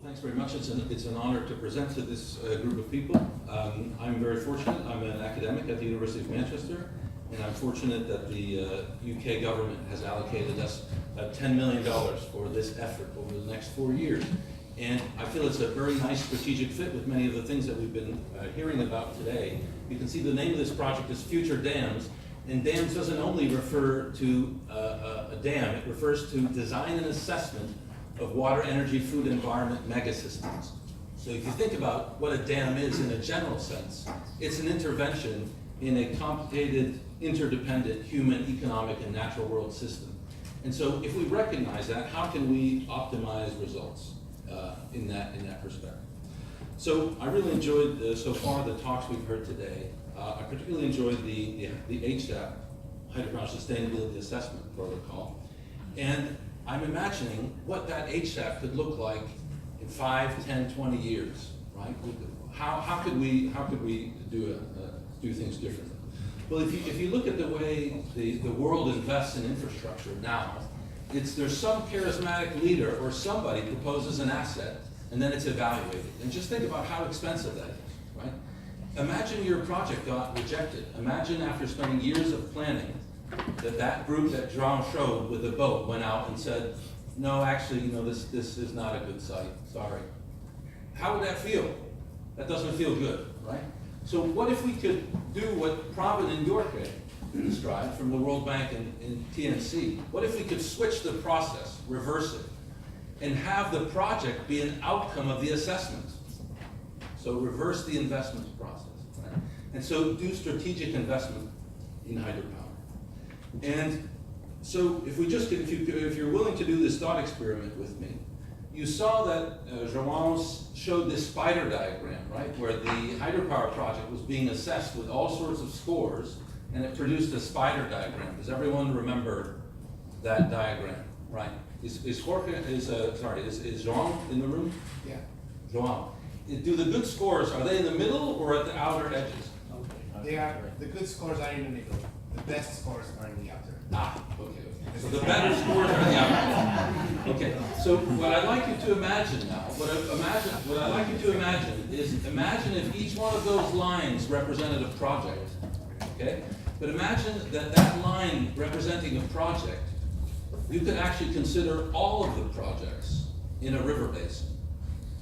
Thanks very much. It's an honor to present to this group of people. I'm very fortunate. I'm an academic at the University of Manchester, and I'm fortunate that the UK government has allocated us $10 million for this effort over the next 4 years. And I feel it's a very nice strategic fit with many of the things that we've been hearing about today. You can see the name of this project is FutureDAMS, and DAMS doesn't only refer to a dam, it refers to design and assessment of water, energy, food, environment megasystems. So if you think about what a dam is in a general sense, it's an intervention in a complicated, interdependent human, economic, and natural world system. And so if we recognize that, how can we optimize results in that perspective? So I really enjoyed so far the talks we've heard today. I particularly enjoyed the HDAP, Hydropower Sustainability Assessment Protocol. And I'm imagining what that HDAP could look like in 5, 10, 20 years, right? How could we do things differently? Well, if you look at the way the world invests in infrastructure now, there's some charismatic leader or somebody proposes an asset and then it's evaluated. And just think about how expensive that is, right? Imagine your project got rejected. Imagine after spending years of planning that group that Jean showed with the boat went out and said, no, actually, this is not a good site, sorry. How would that feel? That doesn't feel good, right? So what if we could do what Pravin and Yorke described from the World Bank and TNC? What if we could switch the process, reverse it, and have the project be an outcome of the assessment? So reverse the investment process, right? And so do strategic investment in hydropower. And so if you're willing to do this thought experiment with me, you saw that João showed this spider diagram, right, where the hydropower project was being assessed with all sorts of scores, and it produced a spider diagram. Does everyone remember that diagram, right? Is João in the room? Yeah. João. Do the good scores, are they in the middle or at the outer edges? The good scores are in the middle. The best scores are in the outer. Okay. So the better scores are in the outer. Okay. So what I'd like you to imagine now, what I'd like you to imagine is if each one of those lines represented a project. Okay? But imagine that line representing a project, you could actually consider all of the projects in a river basin.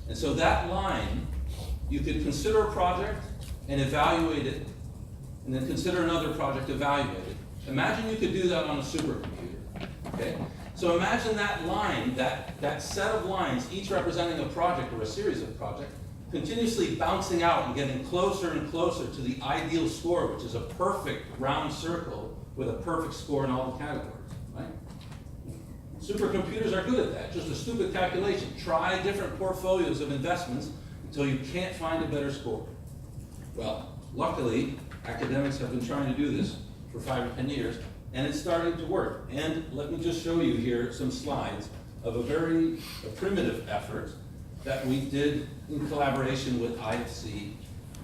And so that line, you could consider a project and evaluate it, and then consider another project, evaluate it. Imagine you could do that on a supercomputer, okay? So imagine that line, that set of lines, each representing a project or a series of projects, continuously bouncing out and getting closer and closer to the ideal score, which is a perfect round circle with a perfect score in all the categories, right? Supercomputers are good at that, just a stupid calculation. Try different portfolios of investments until you can't find a better score. Well, luckily, academics have been trying to do this for 5 or 10 years, and it's starting to work. And let me just show you here some slides of a very primitive effort that we did in collaboration with IFC.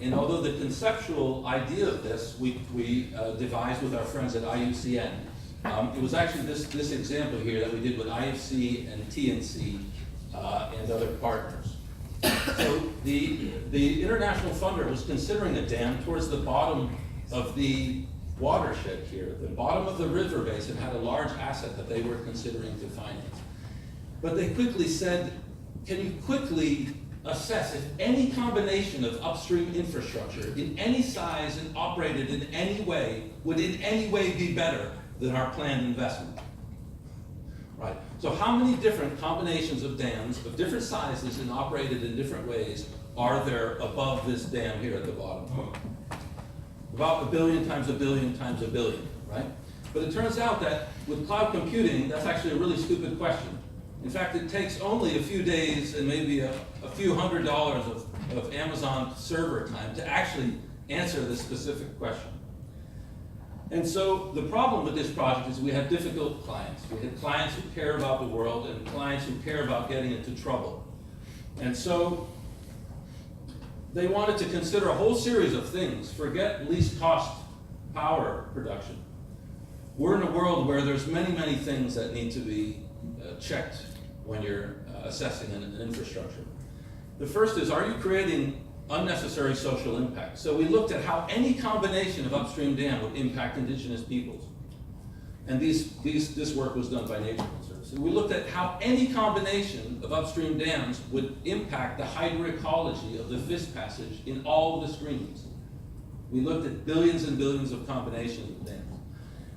And although the conceptual idea of this we devised with our friends at IUCN, it was actually this example here that we did with IFC and TNC and other partners. So the international funder was considering a dam towards the bottom of the watershed here. The bottom of the river basin had a large asset that they were considering to finance. But they quickly said, can you quickly assess if any combination of upstream infrastructure in any size and operated in any way would in any way be better than our planned investment? Right. So how many different combinations of dams of different sizes and operated in different ways are there above this dam here at the bottom? About 1 billion times 1 billion times 1 billion, right? But it turns out that with cloud computing, that's actually a really stupid question. In fact, it takes only a few days and maybe a few $100s of Amazon server time to actually answer this specific question. And so the problem with this project is we had difficult clients. We had clients who care about the world and clients who care about getting into trouble. And so they wanted to consider a whole series of things. Forget least cost power production. We're in a world where there's many, many things that need to be checked when you're assessing an infrastructure. The first is, are you creating unnecessary social impact? So we looked at how any combination of upstream dam would impact indigenous peoples. And this work was done by Nature Conservancy. We looked at how any combination of upstream dams would impact the hydroecology of the fish passage in all of the streams. We looked at billions and billions of combinations of dams.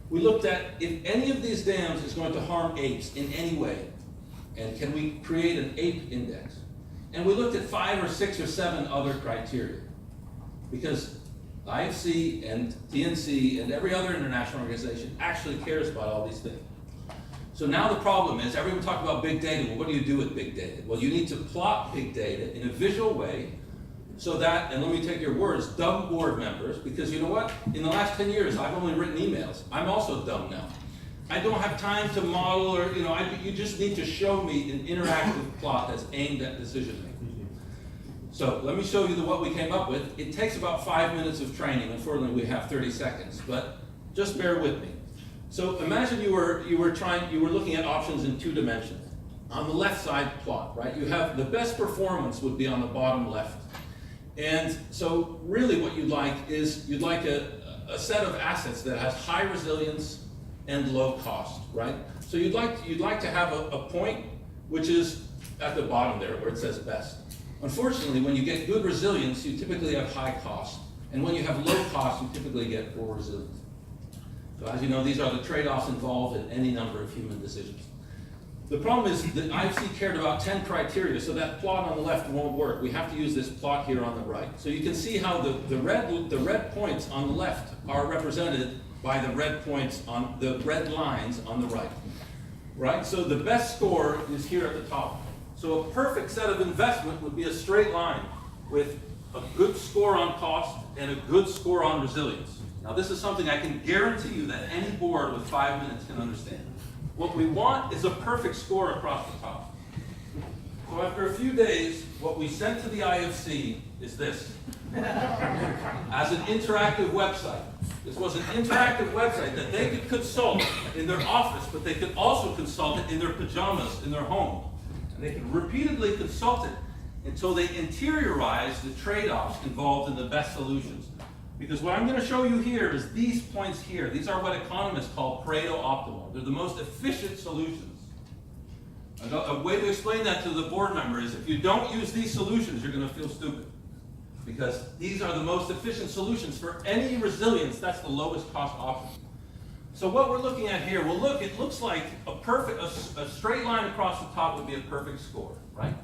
We looked at if any of these dams is going to harm apes in any way, and can we create an ape index? And we looked at 5 or 6 or 7 other criteria, because IFC and TNC and every other international organization actually cares about all these things. So now the problem is, everyone talked about big data. Well, what do you do with big data? Well, you need to plot big data in a visual way so that, and let me take your words, dumb board members, because you know what? In the last 10 years, I've only written emails. I'm also dumb now. I don't have time to model or, you just need to show me an interactive plot that's aimed at decision making. So let me show you what we came up with. It takes about 5 minutes of training. Unfortunately, we have 30 seconds, but just bear with me. So imagine you were looking at options in 2 dimensions. On the left side plot, right? You have the best performance would be on the bottom left. And so really what you'd like is, you'd like a set of assets that has high resilience and low cost, right? So you'd like to have a point which is at the bottom there where it says best. Unfortunately, when you get good resilience, you typically have high cost. And when you have low cost, you typically get poor resilience. So as you know, these are the trade-offs involved in any number of human decisions. The problem is that IFC cared about 10 criteria, so that plot on the left won't work. We have to use this plot here on the right. So you can see how the red points on the left are represented by the red points on the red lines on the right. Right? So the best score is here at the top. So a perfect set of investment would be a straight line with a good score on cost and a good score on resilience. Now this is something I can guarantee you that any board with 5 minutes can understand. What we want is a perfect score across the top. So after a few days, what we sent to the IFC is this. As an interactive website. This was an interactive website that they could consult in their office, but they could also consult it in their pajamas, in their home. And they could repeatedly consult it until they interiorized the trade-offs involved in the best solutions. Because what I'm going to show you here is these points here. These are what economists call Pareto Optimum. They're the most efficient solutions. A way to explain that to the board member is if you don't use these solutions, you're going to feel stupid. Because these are the most efficient solutions for any resilience. That's the lowest cost option. So what we're looking at here, well look, it looks like a straight line across the top would be a perfect score, right?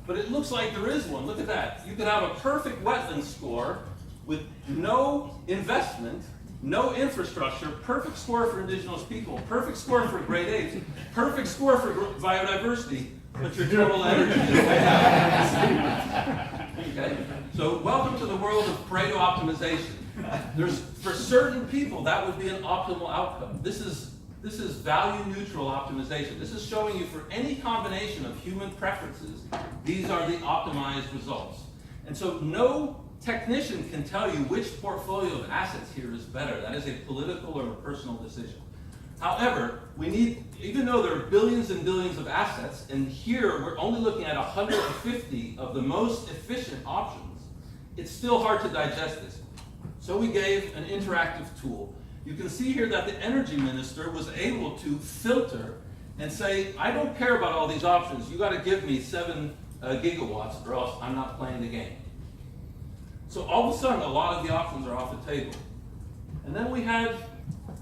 But it looks like there is one. Look at that. You could have a perfect wetland score with no investment, no infrastructure, perfect score for indigenous people, perfect score for great apes, perfect score for biodiversity, but your total energy is way out. Okay? So welcome to the world of Pareto optimization. For certain people, that would be an optimal outcome. This is value neutral optimization. This is showing you for any combination of human preferences, these are the optimized results. And so no technician can tell you which portfolio of assets here is better. That is a political or a personal decision. However, we need, even though there are billions and billions of assets, and here we're only looking at 150 of the most efficient options, it's still hard to digest this. So we gave an interactive tool. You can see here that the energy minister was able to filter and say, I don't care about all these options. You got to give me 7 gigawatts or else I'm not playing the game. So all of a sudden, a lot of the options are off the table. And then we had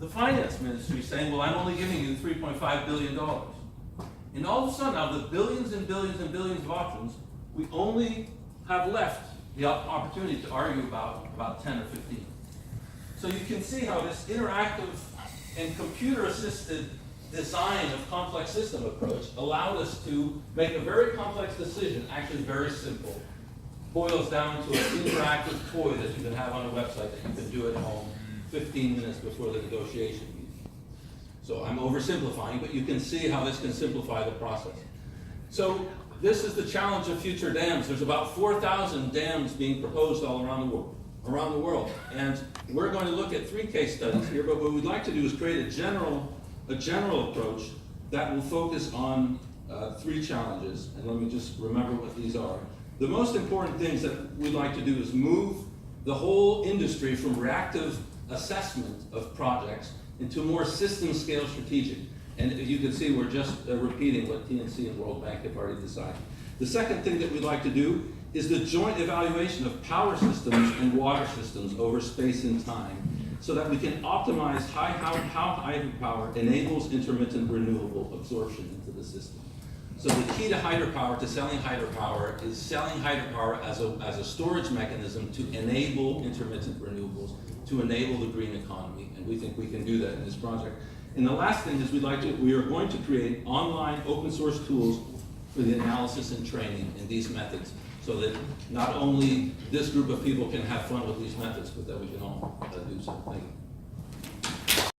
the finance ministry saying, well, I'm only giving you $3.5 billion. And all of a sudden, out of the billions and billions and billions of options, we only have left the opportunity to argue about 10 or 15. So you can see how this interactive and computer-assisted design of complex system approach allowed us to make a very complex decision, actually very simple. Boils down to an interactive toy that you can have on a website that you can do at home 15 minutes before the negotiation meeting. So I'm oversimplifying, but you can see how this can simplify the process. So this is the challenge of FutureDAMS. There's about 4,000 dams being proposed all around the world. And we're going to look at 3 case studies here, but what we'd like to do is create a general approach that will focus on 3 challenges. And let me just remember what these are. The most important things that we'd like to do is move the whole industry from reactive assessment of projects into more system scale strategic. And you can see we're just repeating what TNC and World Bank have already decided. The second thing that we'd like to do is the joint evaluation of power systems and water systems over space and time, so that we can optimize how hydropower enables intermittent renewable absorption into the system. So the key to hydropower, to selling hydropower, is selling hydropower as a storage mechanism to enable intermittent renewables, to enable the green economy, and we think we can do that in this project. And the last thing is we are going to create online open source tools for the analysis and training in these methods, so that not only this group of people can have fun with these methods, but that we can all do so. Thank you.